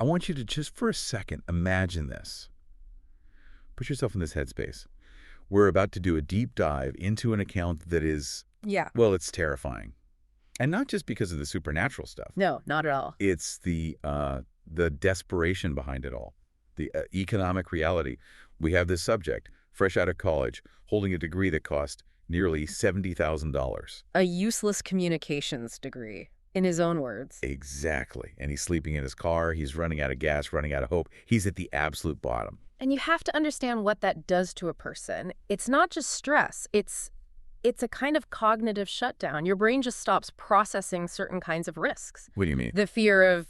I want you to just for a second imagine this. Put yourself in this headspace. We're about to do a deep dive into an account that is, Yeah. well, it's terrifying. And not just because of the supernatural stuff. No, not at all. It's the desperation behind it all, the economic reality. We have this subject, fresh out of college, holding a degree that cost nearly $70,000. A useless communications degree, in his own words. Exactly. And he's sleeping in his car. He's running out of gas, running out of hope. He's at the absolute bottom. And you have to understand what that does to a person. It's not just stress. It's a kind of cognitive shutdown. Your brain just stops processing certain kinds of risks. What do you mean? The fear of,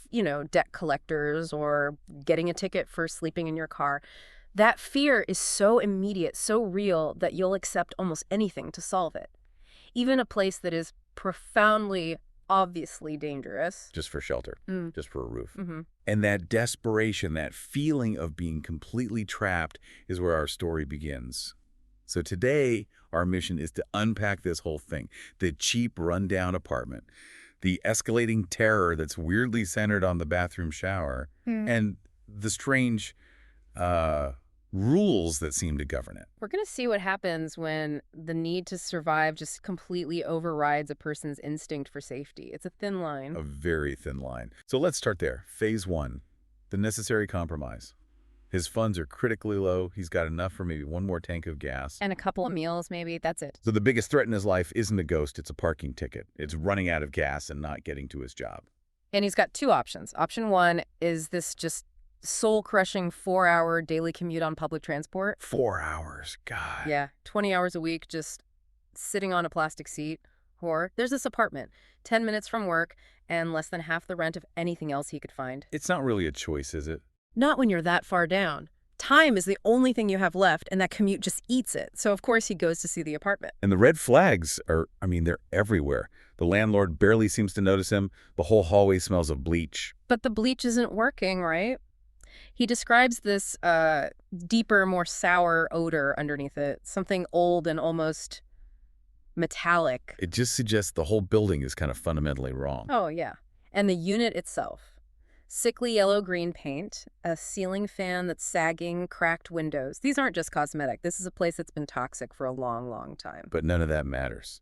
debt collectors or getting a ticket for sleeping in your car. That fear is so immediate, so real, that you'll accept almost anything to solve it. Even a place that is profoundly, obviously dangerous. Just for shelter, just for a roof. Mm-hmm. And that desperation, that feeling of being completely trapped is where our story begins. So today, our mission is to unpack this whole thing. The cheap, rundown apartment, the escalating terror that's weirdly centered on the bathroom shower, and the strange rules that seem to govern it. We're going to see what happens when the need to survive just completely overrides a person's instinct for safety. It's a thin line. A very thin line. So let's start there. Phase 1, the necessary compromise. His funds are critically low. He's got enough for maybe one more tank of gas. And a couple of meals, maybe. That's it. So the biggest threat in his life isn't a ghost, it's a parking ticket. It's running out of gas and not getting to his job. And he's got two options. Option one is this just soul-crushing 4-hour daily commute on public transport. 4 hours, God. Yeah, 20 hours a week just sitting on a plastic seat. Or there's this apartment, 10 minutes from work and less than half the rent of anything else he could find. It's not really a choice, is it? Not when you're that far down. Time is the only thing you have left, and that commute just eats it. So, of course, he goes to see the apartment. And the red flags are, they're everywhere. The landlord barely seems to notice him. The whole hallway smells of bleach. But the bleach isn't working, right? He describes this deeper, more sour odor underneath it, something old and almost metallic. It just suggests the whole building is kind of fundamentally wrong. Oh, yeah. And the unit itself. Sickly yellow-green paint, a ceiling fan that's sagging, cracked windows. These aren't just cosmetic. This is a place that's been toxic for a long, long time. But none of that matters.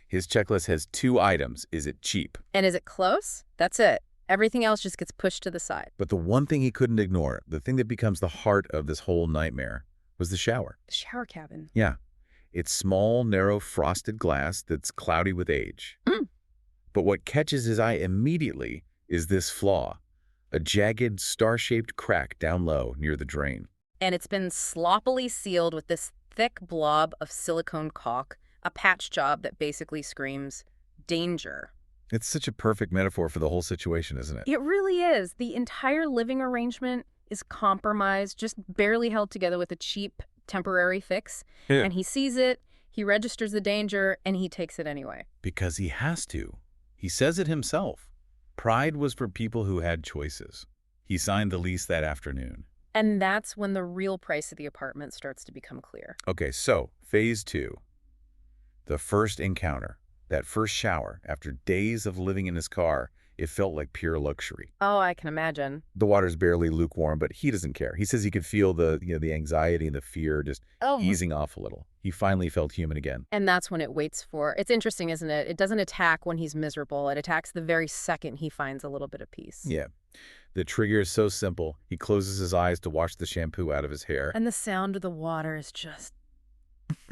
His checklist has 2 items. Is it cheap? And is it close? That's it. Everything else just gets pushed to the side. But the one thing he couldn't ignore, the thing that becomes the heart of this whole nightmare, was the shower. The shower cabin. Yeah. It's small, narrow, frosted glass that's cloudy with age. But what catches his eye immediately is this flaw. A jagged, star-shaped crack down low near the drain. And it's been sloppily sealed with this thick blob of silicone caulk, a patch job that basically screams, danger. It's such a perfect metaphor for the whole situation, isn't it? It really is. The entire living arrangement is compromised, just barely held together with a cheap, temporary fix. Yeah. And he sees it, he registers the danger, and he takes it anyway. Because he has to. He says it himself. Pride was for people who had choices. He signed the lease that afternoon. And that's when the real price of the apartment starts to become clear. Okay, so phase 2. The first encounter. That first shower, after days of living in his car, it felt like pure luxury. Oh, I can imagine. The water's barely lukewarm, but he doesn't care. He says he could feel the anxiety and the fear just easing off a little. He finally felt human again. And that's when it waits for. It's interesting, isn't it? It doesn't attack when he's miserable. It attacks the very second he finds a little bit of peace. Yeah. The trigger is so simple. He closes his eyes to wash the shampoo out of his hair. And the sound of the water is just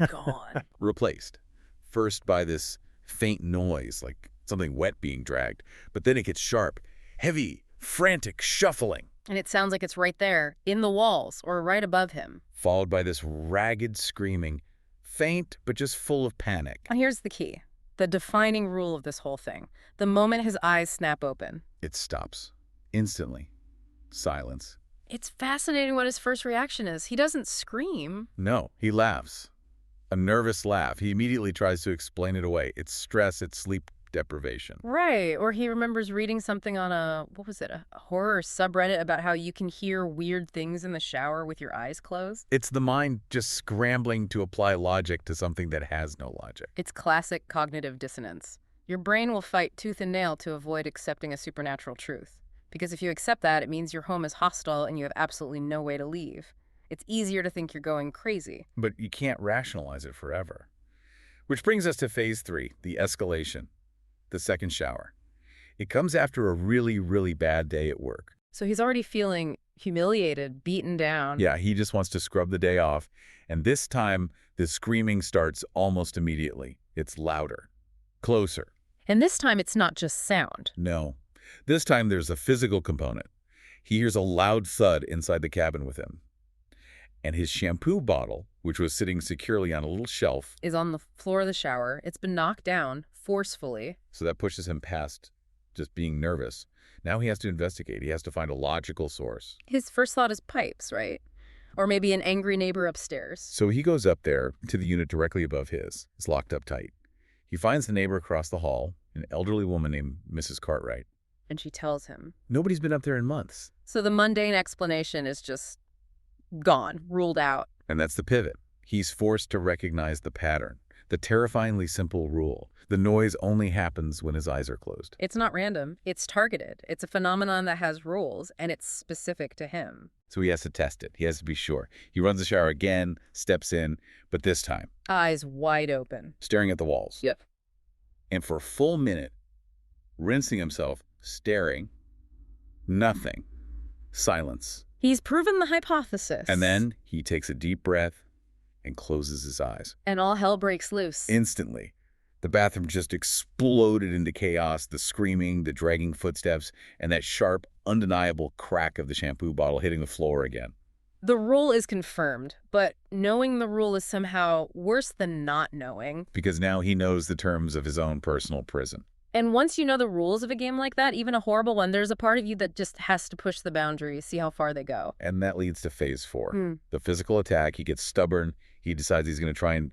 gone. Replaced. First by this faint noise, like something wet being dragged. But then it gets sharp, heavy, frantic shuffling. And it sounds like it's right there, in the walls, or right above him. Followed by this ragged screaming, faint but just full of panic. And here's the key, the defining rule of this whole thing. The moment his eyes snap open, it stops. Instantly. Silence. It's fascinating what his first reaction is. He doesn't scream. No, he laughs. A nervous laugh. He immediately tries to explain it away. It's stress, it's sleep deprivation. Right. Or he remembers reading something on a horror subreddit about how you can hear weird things in the shower with your eyes closed. It's the mind just scrambling to apply logic to something that has no logic. It's classic cognitive dissonance. Your brain will fight tooth and nail to avoid accepting a supernatural truth. Because if you accept that, it means your home is hostile and you have absolutely no way to leave. It's easier to think you're going crazy. But you can't rationalize it forever. Which brings us to phase 3, the escalation, the second shower. It comes after a really, really bad day at work. So he's already feeling humiliated, beaten down. Yeah, he just wants to scrub the day off. And this time, the screaming starts almost immediately. It's louder, closer. And this time, it's not just sound. No. This time, there's a physical component. He hears a loud thud inside the cabin with him. And his shampoo bottle, which was sitting securely on a little shelf, Is on the floor of the shower. It's been knocked down forcefully. so that pushes him past just being nervous. Now he has to investigate. He has to find a logical source. His first thought is pipes, right? Or maybe an angry neighbor upstairs. So he goes up there to the unit directly above his. It's locked up tight. He finds the neighbor across the hall, an elderly woman named Mrs. Cartwright. And she tells him. Nobody's been up there in months. So the mundane explanation is just gone, ruled out. And that's the pivot. He's forced to recognize the pattern, the terrifyingly simple rule. The noise only happens when his eyes are closed. It's not random. It's targeted. It's a phenomenon that has rules, and it's specific to him. So he has to test it. He has to be sure. He runs the shower again, steps in, but this time, Eyes wide open. staring at the walls. Yep. And for a full minute, rinsing himself, staring, nothing, silence. He's proven the hypothesis. And then he takes a deep breath and closes his eyes. And all hell breaks loose. Instantly, the bathroom just exploded into chaos, the screaming, the dragging footsteps, and that sharp, undeniable crack of the shampoo bottle hitting the floor again. The rule is confirmed, but knowing the rule is somehow worse than not knowing. Because now he knows the terms of his own personal prison. And once you know the rules of a game like that, even a horrible one, there's a part of you that just has to push the boundaries, see how far they go. And that leads to phase 4. The physical attack. He gets stubborn. He decides he's going to try and,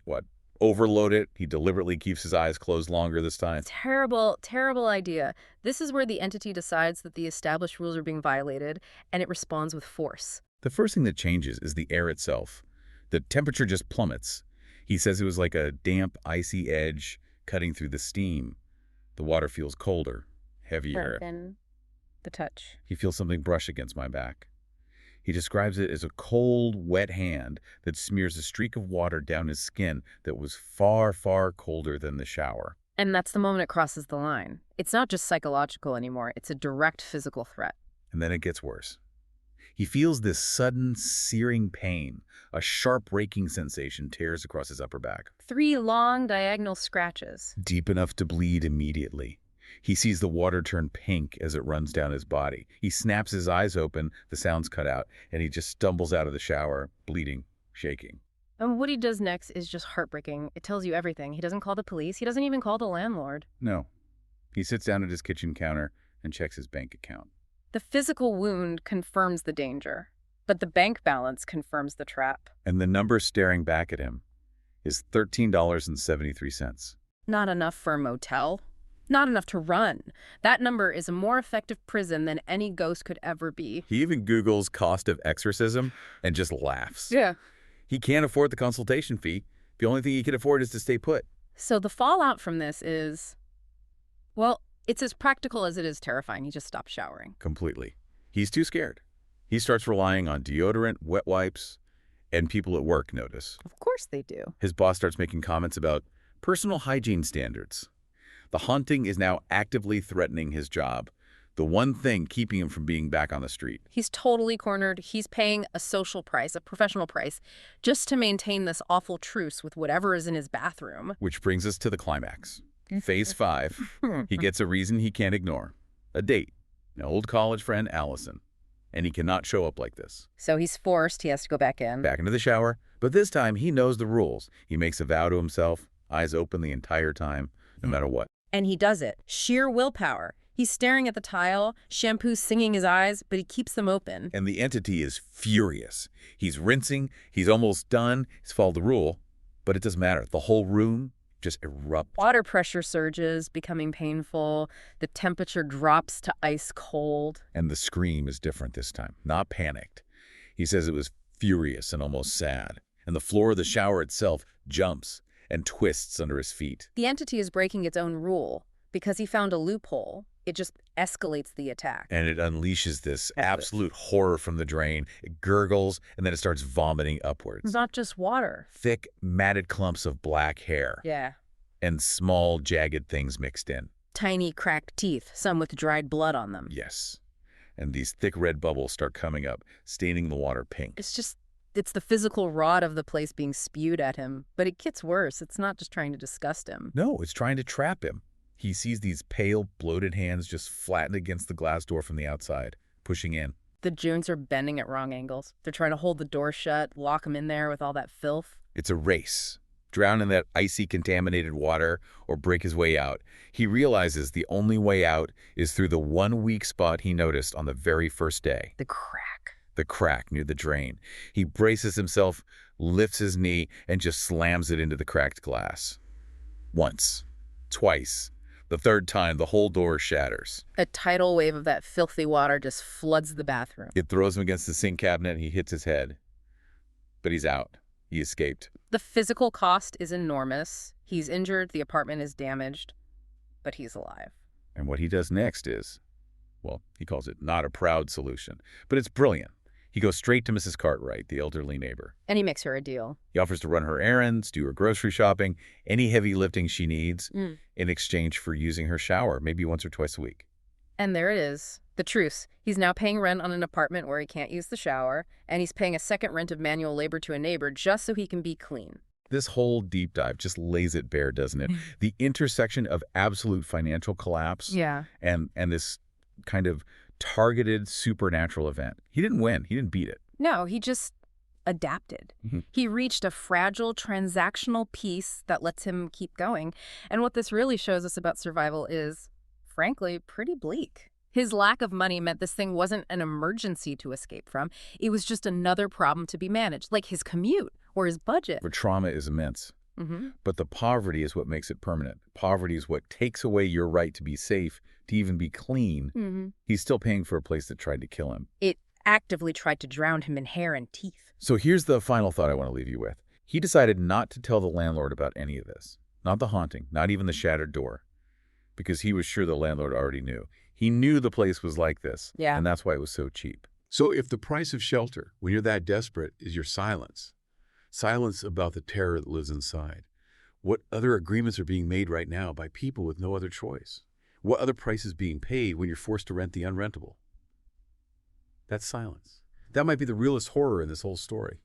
overload it. He deliberately keeps his eyes closed longer this time. Terrible, terrible idea. This is where the entity decides that the established rules are being violated, and it responds with force. The first thing that changes is the air itself. The temperature just plummets. He says it was like a damp, icy edge cutting through the steam. The water feels colder, heavier. And the touch. He feels something brush against my back. He describes it as a cold, wet hand that smears a streak of water down his skin that was far, far colder than the shower. And that's the moment it crosses the line. It's not just psychological anymore. It's a direct physical threat. And then it gets worse. He feels this sudden, searing pain. A sharp, raking sensation tears across his upper back. 3 long diagonal scratches. Deep enough to bleed immediately. He sees the water turn pink as it runs down his body. He snaps his eyes open, the sound's cut out, and he just stumbles out of the shower, bleeding, shaking. And what he does next is just heartbreaking. It tells you everything. He doesn't call the police. He doesn't even call the landlord. No. He sits down at his kitchen counter and checks his bank account. The physical wound confirms the danger, but the bank balance confirms the trap. And the number staring back at him is $13.73. Not enough for a motel. Not enough to run. That number is a more effective prison than any ghost could ever be. He even Googles cost of exorcism and just laughs. Yeah. He can't afford the consultation fee. The only thing he can afford is to stay put. So the fallout from this is, well, it's as practical as it is terrifying. He just stopped showering. Completely. He's too scared. He starts relying on deodorant, wet wipes, and people at work notice. Of course they do. His boss starts making comments about personal hygiene standards. The haunting is now actively threatening his job, the one thing keeping him from being back on the street. He's totally cornered. He's paying a social price, a professional price, just to maintain this awful truce with whatever is in his bathroom. Which brings us to the climax. Phase 5. He gets a reason he can't ignore. A date. An old college friend, Allison. And he cannot show up like this. So he's forced. He has to go back in. Back into the shower. But this time, he knows the rules. He makes a vow to himself, eyes open the entire time, no matter what. And he does it. Sheer willpower. He's staring at the tile, shampoo singing his eyes, but he keeps them open. And the entity is furious. He's rinsing. He's almost done. He's followed the rule. But it doesn't matter. The whole room just erupts. Water pressure surges, becoming painful. The temperature drops to ice cold. And the scream is different this time, not panicked. He says it was furious and almost sad. And the floor of the shower itself jumps and twists under his feet. The entity is breaking its own rule. Because he found a loophole, it just escalates the attack. And it unleashes this absolute horror from the drain. It gurgles, and then it starts vomiting upwards. It's not just water. Thick, matted clumps of black hair. Yeah. And small, jagged things mixed in. Tiny cracked teeth, some with dried blood on them. Yes. And these thick red bubbles start coming up, staining the water pink. It's the physical rot of the place being spewed at him. But it gets worse. It's not just trying to disgust him. No, it's trying to trap him. He sees these pale, bloated hands just flattened against the glass door from the outside, pushing in. The joints are bending at wrong angles. They're trying to hold the door shut, lock him in there with all that filth. It's a race. Drown in that icy, contaminated water or break his way out. He realizes the only way out is through the one weak spot he noticed on the very first day. The crack. The crack near the drain. He braces himself, lifts his knee, and just slams it into the cracked glass. Once. Twice. The third time, the whole door shatters. A tidal wave of that filthy water just floods the bathroom. It throws him against the sink cabinet, and he hits his head. But he's out. He escaped. The physical cost is enormous. He's injured, the apartment is damaged, but he's alive. And what he does next is, well, he calls it not a proud solution, but it's brilliant. He goes straight to Mrs. Cartwright, the elderly neighbor. And he makes her a deal. He offers to run her errands, do her grocery shopping, any heavy lifting she needs, in exchange for using her shower, maybe once or twice a week. And there it is. The truce. He's now paying rent on an apartment where he can't use the shower, and he's paying a second rent of manual labor to a neighbor just so he can be clean. This whole deep dive just lays it bare, doesn't it? The intersection of absolute financial collapse and this kind of targeted supernatural event. He didn't win. He didn't beat it. No, he just adapted. He reached a fragile transactional peace that lets him keep going. And what this really shows us about survival is, frankly, pretty bleak. His lack of money meant this thing wasn't an emergency to escape from. It was just another problem to be managed, like his commute or his budget. The trauma is immense. But the poverty is what makes it permanent. Poverty is what takes away your right to be safe, to even be clean. He's still paying for a place that tried to kill him. It actively tried to drown him in hair and teeth. So here's the final thought I want to leave you with. He decided not to tell the landlord about any of this. Not the haunting, not even the shattered door. Because he was sure the landlord already knew. He knew the place was like this. And that's why it was so cheap. So if the price of shelter, when you're that desperate, is your silence about the terror that lives inside, what other agreements are being made right now by people with no other choice? What other price is being paid when you're forced to rent the unrentable? That's silence. That might be the realest horror in this whole story.